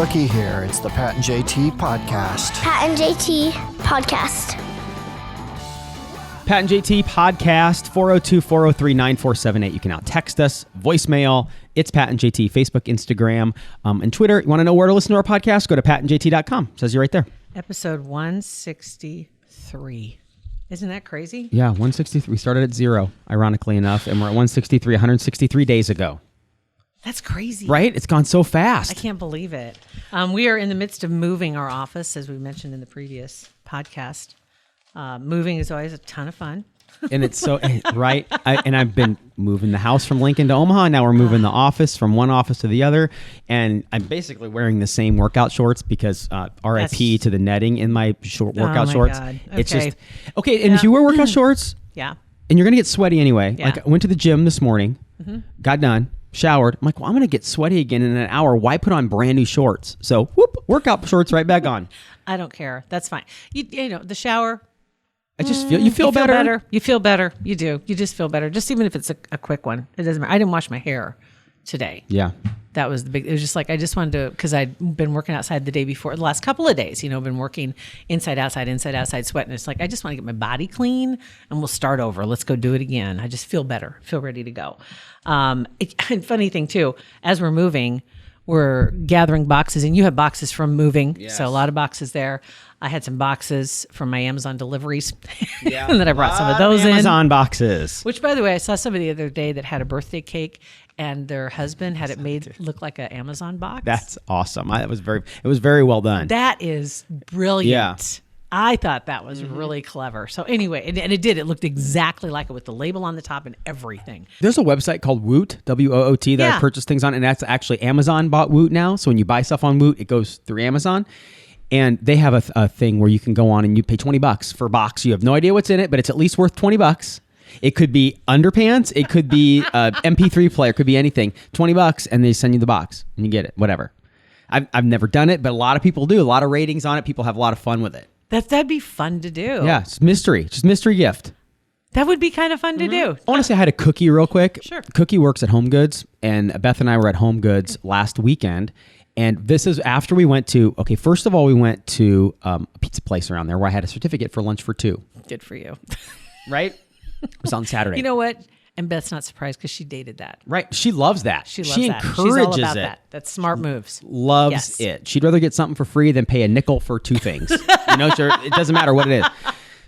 Cookie here. It's the Pat and JT podcast. Pat and JT podcast. Pat and JT podcast, 402-403-9478. You can now text us, voicemail. It's Pat and JT, Facebook, Instagram, and Twitter. You want to know where to listen to our podcast? Go to patandjt.com. It says you right there. Episode 163. Isn't that crazy? Yeah, 163. We started at 0, ironically enough, and we're at 163, 163 days ago. That's crazy. Right? It's gone so fast. I can't believe it. We are in the midst of moving our office, as we mentioned in the previous podcast. Moving is always a ton of fun. And it's so, right? I've been moving the house from Lincoln to Omaha. Now we're moving the office from one office to the other. And I'm basically wearing the same workout shorts because RIP to the netting in my workout shorts. God. It's Okay. just, okay. And if you wear workout shorts, Yeah. and you're going to get sweaty anyway. Yeah. Like I went to the gym this morning, got done, showered. I'm like, well, I'm going to get sweaty again in an hour. Why put on brand new shorts? So whoop, workout shorts right back on. I don't care. That's fine. You know, the shower. I just feel, you feel better. You feel better. You do. You just feel better. Just even if it's a quick one. It doesn't matter. I didn't wash my hair today. Yeah. That was the big, it was just like, I just wanted to, because I'd been working outside the day before, the last couple of days, been working inside, outside, sweating. It's like, I just want to get my body clean and we'll start over. Let's go do it again. I just feel better, feel ready to go. And funny thing too, as we're moving, we're gathering boxes, and you have boxes from moving. Yes. So a lot of boxes there. I had some boxes from my Amazon deliveries. Yeah. And then I brought some of those Amazon boxes. Which, by the way, I saw somebody the other day that had a birthday cake and their husband had it made look like an Amazon box. That's awesome. It was very well done. That is brilliant. Yeah. I thought that was really clever. So anyway, and it did. It looked exactly like it with the label on the top and everything. There's a website called Woot, W-O-O-T, that I purchased things on, and that's actually Amazon bought Woot now. So when you buy stuff on Woot, it goes through Amazon. And they have a thing where you can go on and you pay $20 for a box. You have no idea what's in it, but it's at least worth $20. It could be underpants. It could be a MP3 player. It could be anything. $20, and they send you the box, and you get it. Whatever. I've never done it, but a lot of people do. A lot of ratings on it. People have a lot of fun with it. That'd be fun to do. Yeah, it's mystery. Just mystery gift. That would be kind of fun to do. I want to say hi to Cookie real quick. Sure. Cookie works at Home Goods, and Beth and I were at Home Goods last weekend. And this is after we went to, first of all, we went to a pizza place around there where I had a certificate for lunch for 2. Good for you. Right? It was on Saturday. You know what? And Beth's not surprised because she dated that. Right. She loves that. She loves she that. encourages She's all about it. that. That's smart moves. Loves it. She'd rather get something for free than pay a nickel for 2 things. It doesn't matter what it is.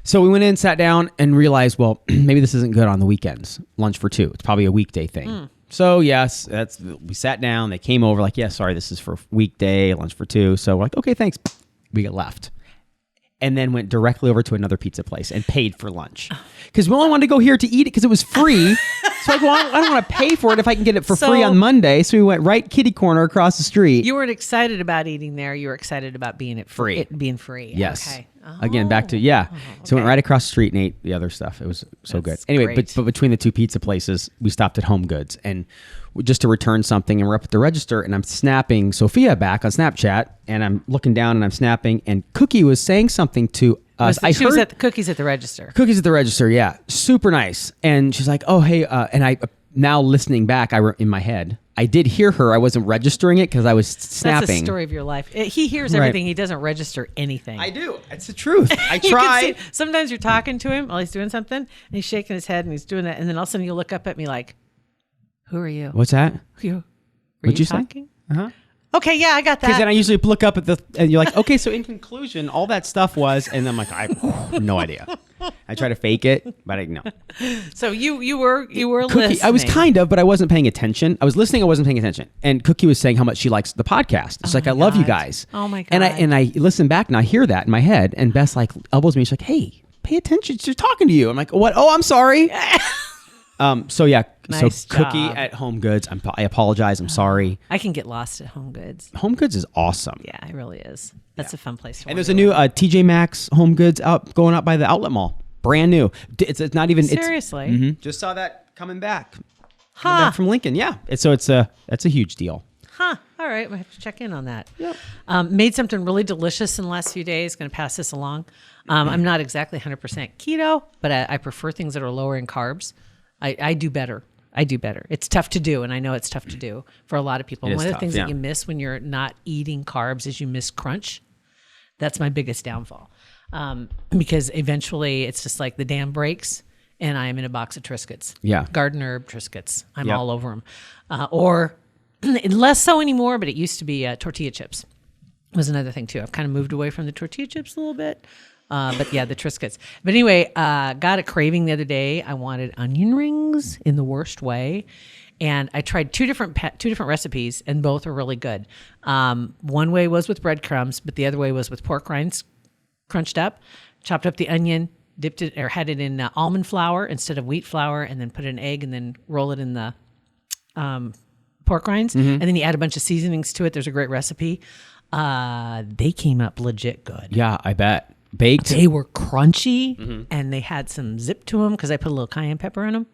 So we went in, sat down, and realized, well, maybe this isn't good on the weekends. Lunch for 2. It's probably a weekday thing. So yes, we sat down. They came over like, sorry, this is for weekday, lunch for 2. So we're like, okay, thanks. We get left. And then went directly over to another pizza place and paid for lunch. Because we only wanted to go here to eat it because it was free. So like, well, I don't want to pay for it if I can get it for free on Monday. So we went right kitty corner across the street. You weren't excited about eating there. You were excited about being free. It being free. Yes. Okay. Again, back to, So we went right across the street and ate the other stuff. It was so good. Anyway, but between the 2 pizza places, we stopped at Home Goods and just to return something, and we're up at the register, and I'm snapping Sophia back on Snapchat, and I'm looking down and I'm snapping, and Cookie was saying something to us. She was at the Cookies at the register. Cookies at the register, yeah. Super nice. And she's like, oh, hey, and I now listening back, in my head, I did hear her. I wasn't registering it because I was snapping. That's the story of your life. He hears everything. He doesn't register anything. I do. It's the truth. I You try. can see, sometimes you're talking to him while he's doing something, and he's shaking his head, and he's doing that, and then all of a sudden you look up at me like, who are you? What's that? Were What'd you talking? Say? Uh-huh. Okay, yeah, I got that. Because then I usually look up at and you're like, okay, so in conclusion, all that stuff was, and I'm like, I have no idea. I try to fake it, but I know. So you were Cookie, listening. I was kind of, but I wasn't paying attention. I was listening, I wasn't paying attention. And Cookie was saying how much she likes the podcast. It's like, I love you guys. Oh my God. And I listen back and I hear that in my head, and Beth like elbows me. She's like, hey, pay attention. She's talking to you. I'm like, what? Oh, I'm sorry. So yeah, Nice Cookie job. at Home Goods. I apologize. I'm sorry. I can get lost at Home Goods. Home Goods is awesome. Yeah, it really is. That's a fun place to And there's a new TJ Maxx Home Goods going up by the outlet mall. Brand new. It's not even. Seriously? Just saw that coming back. Huh. Coming back from Lincoln. Yeah. That's a huge deal. Huh. All right. We'll have to check in on that. Yep. Made something really delicious in the last few days. Going to pass this along. I'm not exactly 100% keto, but I prefer things that are lower in carbs. I do better. I do better. It's tough to do, and I know it's tough to do for a lot of people. It One is of the tough, things yeah. that you miss when you're not eating carbs is you miss crunch. That's my biggest downfall. Because eventually it's just like the dam breaks and I am in a box of Triscuits. Yeah. Garden herb Triscuits. I'm Yep. all over them. Or less so anymore, but it used to be tortilla chips. Was another thing too. I've kind of moved away from the tortilla chips a little bit. But yeah, the Triscuits. But anyway, got a craving the other day. I wanted onion rings in the worst way. And I tried two different recipes, and both are really good. One way was with breadcrumbs, but the other way was with pork rinds crunched up, chopped up the onion, dipped it or had it in almond flour instead of wheat flour, and then put an egg and then roll it in the pork rinds. And then you add a bunch of seasonings to it. There's a great recipe. They came up legit good. Yeah, I bet. Baked. They were crunchy, and they had some zip to them because I put a little cayenne pepper in them.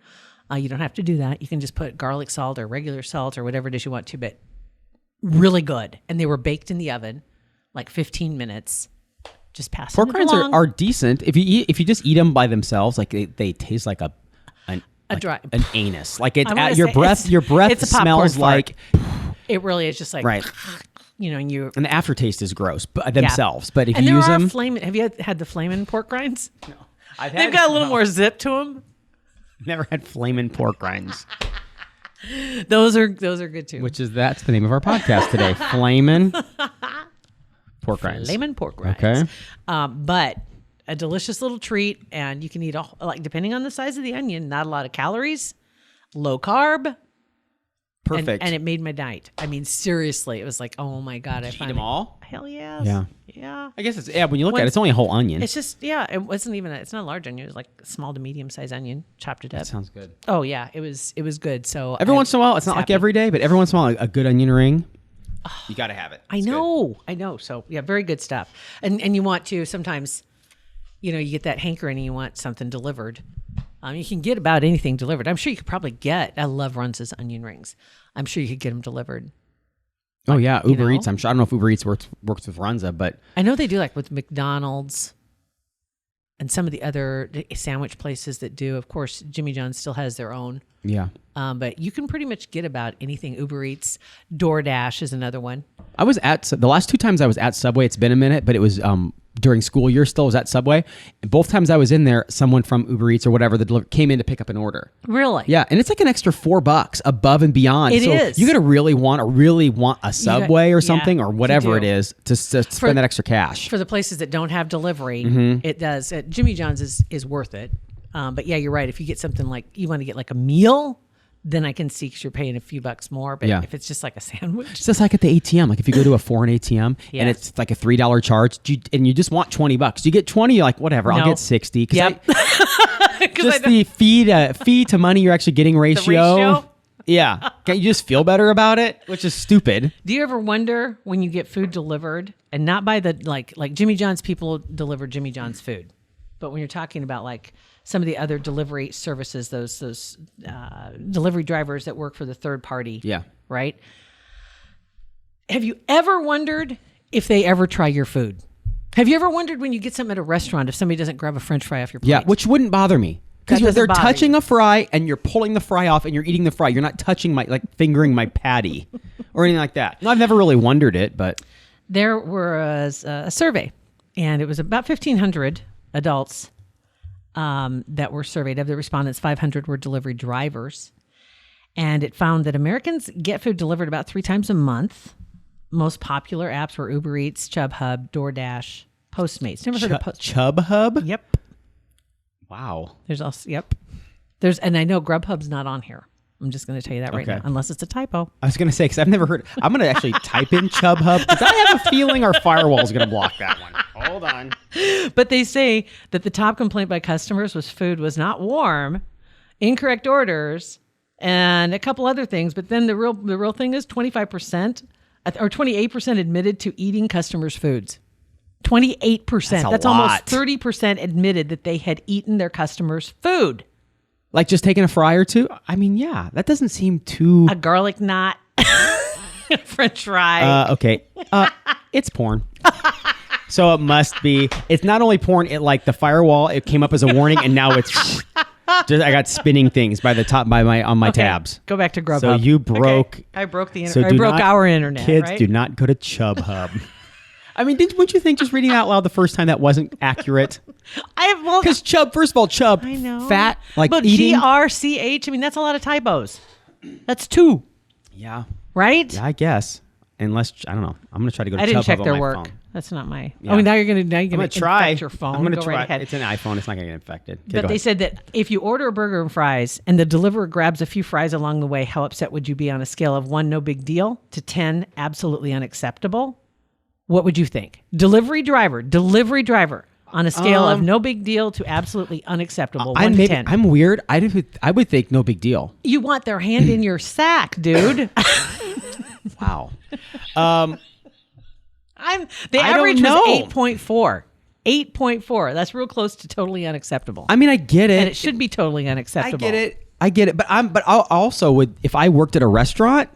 You don't have to do that. You can just put garlic salt or regular salt or whatever it is you want to, but really good. And they were baked in the oven, like 15 minutes. Just pass Pork it rinds along. are decent. If you just eat them by themselves, like they taste like an anus. Like it's I wanna your say breath. Your breath it's a popcorn smells fart. like It really is just like, right. And you. And the aftertaste is gross, but themselves. But if and you there use are them, have you had the flamin' pork rinds? no, I've They've got a little more zip to them. Never had flamin' pork rinds, Those are good too. that's the name of our podcast today. Flamin' pork rinds. Flamin' pork rinds. Okay. But a delicious little treat, and you can eat depending on the size of the onion, not a lot of calories, low carb. Perfect. And it made my night. I mean, seriously, it was like, oh my God, I Eat found them all? Hell yes. Yeah. Yeah. I guess it's when you look at it, it's only a whole onion. It's just it wasn't even it's not a large onion. It was like a small to medium sized onion, chopped it up. That sounds good. Oh yeah, it was good. So Every once in a while, it's not like happy. every day, but every once in a while, a good onion ring. You got to have it. I know. So yeah, very good stuff. And you want to sometimes, you get that hankering and you want something delivered. You can get about anything delivered. I'm sure you could probably get. I love Runza's onion rings. I'm sure you could get them delivered. Oh yeah, Uber know? Eats. I'm sure. I don't know if Uber Eats works with Runza, but I know they do, like with McDonald's and some of the other sandwich places that do. Of course, Jimmy John's still has their own. yeah. But you can pretty much get about anything. Uber Eats, DoorDash is another one. I was at the last two times I was at Subway. It's been a minute, but it was during school year. Still was at Subway, and both times I was in there, someone from Uber Eats or whatever came in to pick up an order. Really? Yeah, and it's like an extra $4 above and beyond. It so is. You got to really want a Subway or something or whatever you it do. is to spend that extra cash. For the places that don't have delivery, Mm-hmm. it does. Jimmy John's is worth it. But yeah, you're right. If you get something like you want to get like a meal, then I can see because you're paying a few bucks more. But Yeah. if it's just like a sandwich, It's just like at the ATM. Like if you go to a foreign ATM Yeah. and it's like a $3 charge, and you just want $20, you get 20. You're like, whatever, I'll No. get 60. Yep. Just the fee to money you're actually getting ratio. ratio? Yeah. Can't you just feel better about it? Which is stupid. Do you ever wonder when you get food delivered and not by the like Jimmy John's people deliver Jimmy John's food, but when you're talking about like some of the other delivery services, those delivery drivers that work for the third party, Yeah. right? Have you ever wondered if they ever try your food? Have you ever wondered when you get something at a restaurant if somebody doesn't grab a French fry off your plate? Yeah. Which wouldn't bother me. That Because doesn't they're bother touching you. a fry and you're pulling the fry off and you're eating the fry. You're not touching fingering my patty or anything like that. No, I've never really wondered it, but There was a survey, and it was about 1,500 adults that were surveyed. Of the respondents, 500 were delivery drivers. And it found that Americans get food delivered about 3 times a month. Most popular apps were Uber Eats, Chub, Doordash, Postmates. Never heard of Postmates? Chub Hub? Yep. Wow. There's also, and I know Grubhub's not on here. I'm just going to tell you that right Okay. now, unless it's a typo. I was going to say, because I've never heard. I'm going to actually type in Chub Hub because I have a feeling our firewall is going to block that one. Hold on. But they say that the top complaint by customers was food was not warm, incorrect orders, and a couple other things. But then the real thing is 25% or 28% admitted to eating customers' foods. 28%. That's almost 30% admitted that they had eaten their customers' food. Like just taking a fry or two? I mean, yeah, that doesn't seem too. A garlic knot, French fry. Okay. It's porn. So it must be. It's not only porn. It like the firewall. It came up as a warning, and now it's. I got spinning things by my Okay, tabs. Go back to Grubhub. So you broke. Okay. I broke the So internet. I do broke not- our internet. Kids, right? do not go to Chub Hub. I mean, wouldn't you think just reading out loud the first time that wasn't accurate? Because Chub, first of all, Chub, I know. fat, like but eating. GRCH. I mean, that's a lot of typos. That's 2, Yeah, right? yeah, I guess. Unless I don't know. I'm gonna try to go to I didn't Chub check Hub their on my work. phone. That's not my. Yeah. Oh, now you're gonna I'm gonna try. infect your phone. I'm gonna Go try. Right ahead. It's an iPhone. It's not gonna get infected. Okay, But go they ahead. said that if you order a burger and fries and the deliverer grabs a few fries along the way, how upset would you be on a scale of 1, no big deal, to 10, absolutely unacceptable? What would you think? Delivery driver, on a scale of no big deal to absolutely unacceptable, 1 to 10. I'm weird. I would think no big deal. You want their hand in your sack, dude. Wow. The I don't average know. was 8.4. 8.4. That's real close to totally unacceptable. I mean, I get it. And it should be totally unacceptable. I get it. But I also would, if I worked at a restaurant,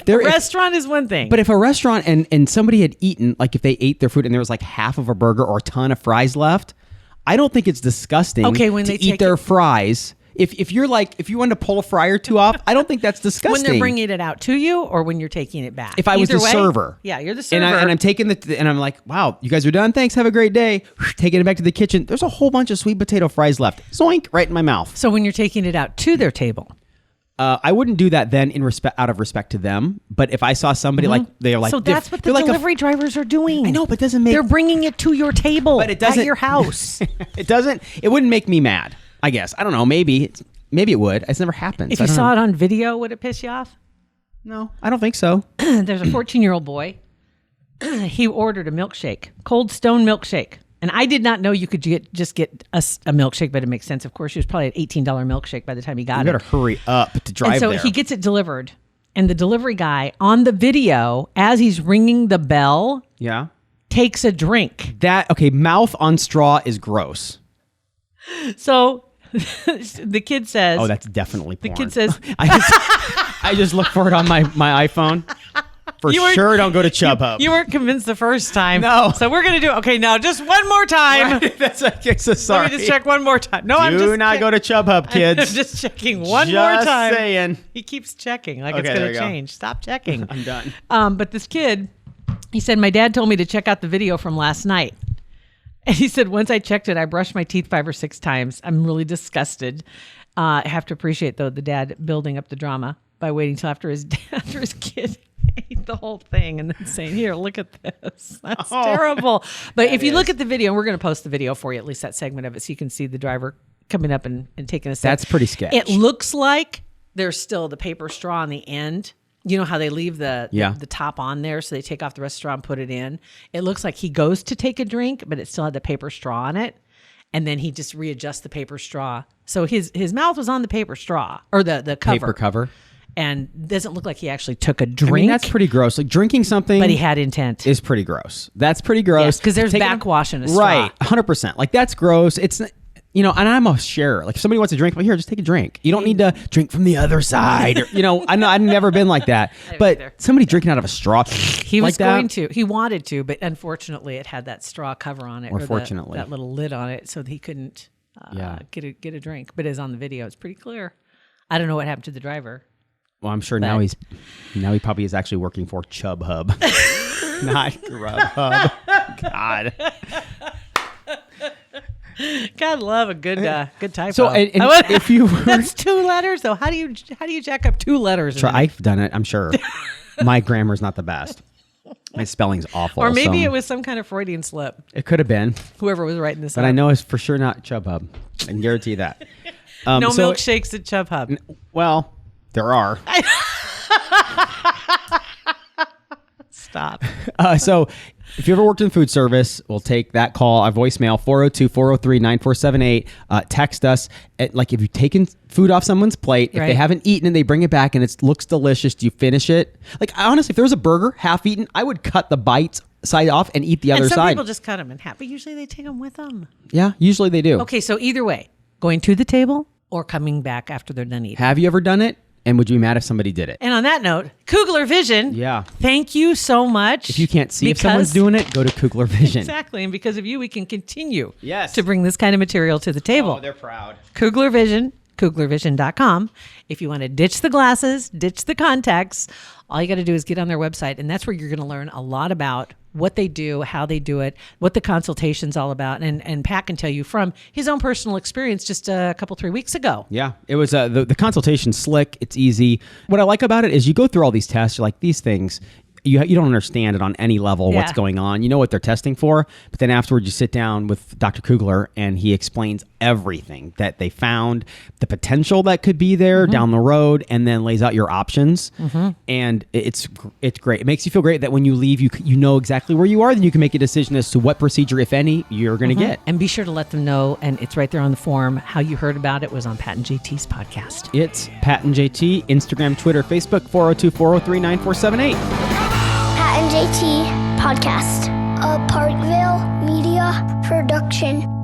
Restaurant is one thing. But if a restaurant and somebody had eaten, like if they ate their food and there was like half of a burger or a ton of fries left, I don't think it's disgusting when to they eat take their it- fries. If you wanted to pull a fry or two off, I don't think that's disgusting. when they're bringing it out to you or when you're taking it back. If I was Either the way, server. Yeah, you're the server. And I'm taking and I'm like, wow, you guys are done. Thanks. Have a great day. Taking it back to the kitchen. There's a whole bunch of sweet potato fries left. Zoink, right in my mouth. So when you're taking it out to their table. I wouldn't do that then out of respect to them. But if I saw somebody like they're like, So that's what the they're like delivery drivers are doing. I know, but it doesn't make. They're bringing it to your table But it doesn't- at your house. It wouldn't make me mad. I guess. I don't know. Maybe it would. It's never happened. If you saw it on video, would it piss you off? No, I don't think so. There's a 14-year-old boy. He ordered a milkshake, Cold Stone milkshake. And I did not know you could just get a milkshake, but it makes sense. Of course, he was probably an $18 milkshake by the time he got You it. better hurry up to drive And so there. he gets it delivered. And the delivery guy on the video, as he's ringing the bell, Yeah. takes a drink. Mouth on straw is gross. So the kid says, Oh, that's definitely porn. the kid says, I just look for it on my iPhone. For You were- sure, don't go to Chub Hub. you weren't convinced the first time. No. So we're going to do it. Okay, now just one more time. That's okay. So sorry. Let me just check one more time. No, I'm Do just not go to Chub Hub, kids. I'm just checking one more Just time. saying. He keeps checking like Okay, it's there going you to go. change. Stop checking. I'm done. But this kid, he said, my dad told me to check out the video from last night. And he said, once I checked it, I brushed my teeth 5 or 6 times. I'm really disgusted. I have to appreciate, though, the dad building up the drama by waiting till after his kid ate the whole thing and then saying, here, look at this. That's terrible. But if you look at the video, and we're going to post the video for you, at least that segment of it, so you can see the driver coming up and taking a sip. That's pretty sketch. It looks like there's still the paper straw on the end. You know how they leave the top on there, so they take off the rest of the straw and put it in. It looks like he goes to take a drink, but it still had the paper straw on it. And then he just readjusts the paper straw. So his mouth was on the paper straw or the cover. Paper cover. And doesn't look like he actually took a drink. I mean, that's pretty gross. Like drinking something. But he had intent. Is pretty gross. That's pretty gross. Yes, 'cause there's Taking backwash in a straw. Right. 100%. Like that's gross. It's, and I'm a sharer. Like if somebody wants a drink, well, here, just take a drink. You don't need to drink from the other side. Or, I've never been like that. But either. somebody drinking out of a straw. He was like that, going to. He wanted to, but unfortunately, it had that straw cover on it. Or or fortunately. that little lid on it, so that he couldn't get a drink. But as on the video, it's pretty clear. I don't know what happened to the driver. Well, I'm sure now he probably is actually working for Chub Hub, not Grubhub. God. God love a good typo. So, and if you were, that's 2 letters though. How do you jack up 2 letters? I've done it. I'm sure. My grammar's not the best. My spelling's awful. Or maybe it was some kind of Freudian slip. It could have been, Whoever was writing this, but I know it's for sure not Chub Hub. I can guarantee that. no milkshakes at Chub Hub. Well, there are. Stop. So if you ever worked in food service, we'll take that call, our voicemail, 402-403-9478. Text us. Like if you've taken food off someone's plate, if they Right. haven't eaten and they bring it back and it looks delicious, do you finish it? Like honestly, if there was a burger half eaten, I would cut the bite side off and eat the other And some side. people just cut them in half, but usually they take them with them. Yeah, usually they do. Okay, so either way, going to the table or coming back after they're done eating. Have you ever done it? And would you be mad if somebody did it? And on that note, Kugler Vision. Yeah. Thank you so much. If you can't see if someone's doing it, go to Kugler Vision. Exactly. And because of you, we can continue Yes. to bring this kind of material to the table. Oh, they're proud. Kugler Vision, KuglerVision.com. If you want to ditch the glasses, ditch the contacts, all you got to do is get on their website. And that's where you're going to learn a lot about what they do, how they do it, what the consultation's all about. And Pat can tell you from his own personal experience just a couple, 3 weeks ago. Yeah, it was the consultation's slick. It's easy. What I like about it is you go through all these tests. You're like, these things, you don't understand it on any level what's going on. You know what they're testing for, but then afterwards you sit down with Dr. Kugler and he explains everything that they found, the potential that could be there down the road, and then lays out your options. And it's great. It makes you feel great that when you leave, you know exactly where you are. Then you can make a decision as to what procedure, if any, you're going to get. And be sure to let them know, and it's right there on the form, how you heard about it was on Pat and JT's podcast. It's Pat and JT, Instagram, Twitter, Facebook, 402-403-9478. Pat and JT Podcast, a Parkville Media Production.